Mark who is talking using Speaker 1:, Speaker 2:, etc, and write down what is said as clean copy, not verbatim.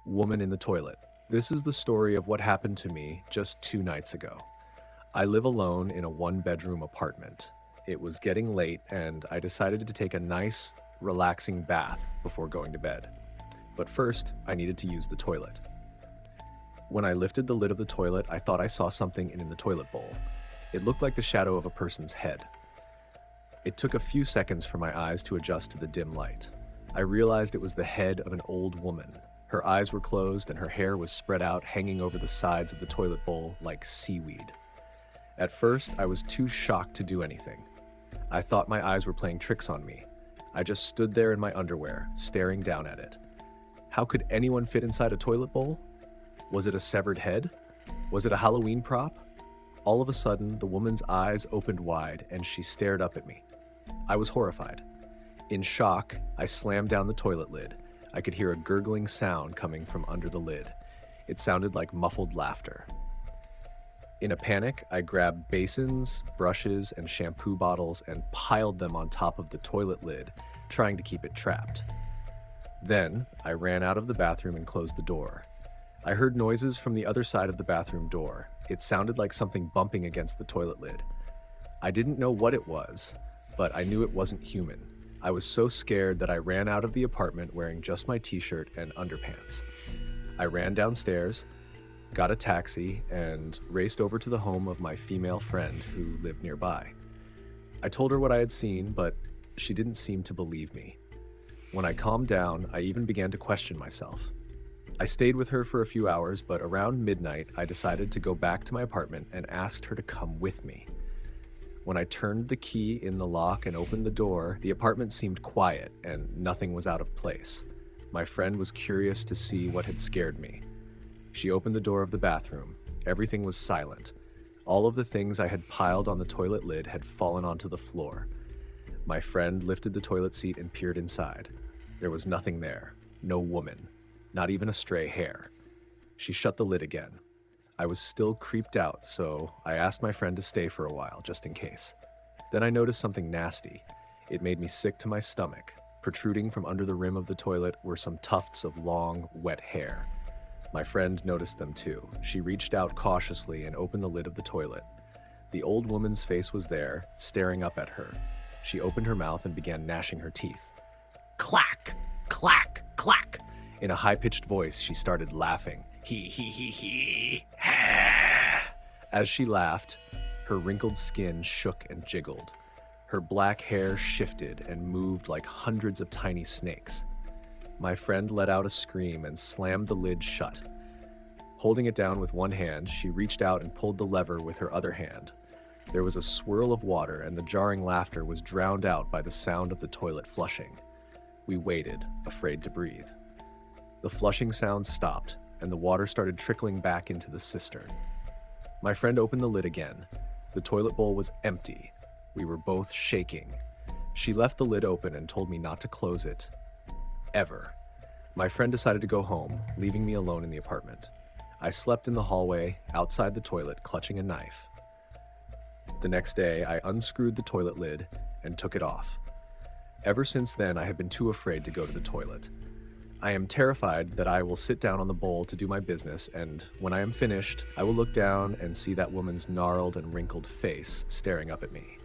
Speaker 1: Woman in the toilet. This is the story of what happened to me just 2 nights ago. I live alone in a one-bedroom apartment. It was getting late and I decided to take a nice, relaxing bath before going to bed. But first, I needed to use the toilet. When I lifted the lid of the toilet, I thought I saw something in the toilet bowl. It looked like the shadow of a person's head. It took a few seconds for my eyes to adjust to the dim light. I realized it was the head of an old woman. Her eyes were closed and her hair was spread out, hanging over the sides of the toilet bowl like seaweed. At first, I was too shocked to do anything. I thought my eyes were playing tricks on me. I just stood there in my underwear, staring down at it. How could anyone fit inside a toilet bowl? Was it a severed head? Was it a Halloween prop? All of a sudden, the woman's eyes opened wide and she stared up at me. I was horrified. In shock, I slammed down the toilet lid. I could hear a gurgling sound coming from under the lid. It sounded like muffled laughter. In a panic, I grabbed basins, brushes, and shampoo bottles and piled them on top of the toilet lid, trying to keep it trapped. Then, I ran out of the bathroom and closed the door. I heard noises from the other side of the bathroom door. It sounded like something bumping against the toilet lid. I didn't know what it was, but I knew it wasn't human. I was so scared that I ran out of the apartment wearing just my t-shirt and underpants. I ran downstairs, got a taxi, and raced over to the home of my female friend who lived nearby. I told her what I had seen, but she didn't seem to believe me. When I calmed down, I even began to question myself. I stayed with her for a few hours, but around midnight, I decided to go back to my apartment and asked her to come with me. When I turned the key in the lock and opened the door, the apartment seemed quiet and nothing was out of place. My friend was curious to see what had scared me. She opened the door of the bathroom. Everything was silent. All of the things I had piled on the toilet lid had fallen onto the floor. My friend lifted the toilet seat and peered inside. There was nothing there. No woman. Not even a stray hair. She shut the lid again. I was still creeped out, so I asked my friend to stay for a while, just in case. Then I noticed something nasty. It made me sick to my stomach. Protruding from under the rim of the toilet were some tufts of long, wet hair. My friend noticed them too. She reached out cautiously and opened the lid of the toilet. The old woman's face was there, staring up at her. She opened her mouth and began gnashing her teeth. Clack! Clack! Clack! In a high-pitched voice, she started laughing. He, ha. As she laughed, her wrinkled skin shook and jiggled. Her black hair shifted and moved like hundreds of tiny snakes. My friend let out a scream and slammed the lid shut. Holding it down with one hand, she reached out and pulled the lever with her other hand. There was a swirl of water and the jarring laughter was drowned out by the sound of the toilet flushing. We waited, afraid to breathe. The flushing sound stopped, and the water started trickling back into the cistern. My friend opened the lid again. The toilet bowl was empty. We were both shaking. She left the lid open and told me not to close it. Ever. My friend decided to go home, leaving me alone in the apartment. I slept in the hallway, outside the toilet, clutching a knife. The next day, I unscrewed the toilet lid and took it off. Ever since then, I have been too afraid to go to the toilet. I am terrified that I will sit down on the bowl to do my business, and when I am finished, I will look down and see that woman's gnarled and wrinkled face staring up at me.